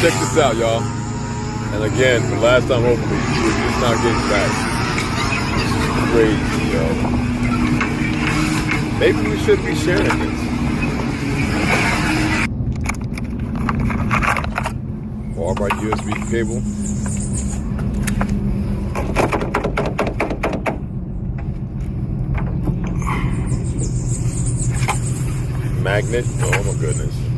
check this out, y'all. And again, the last time hopefully we're just now getting back. Crazy, yo. Maybe we should be sharing this. Walmart USB cable. Magnet. Oh my goodness.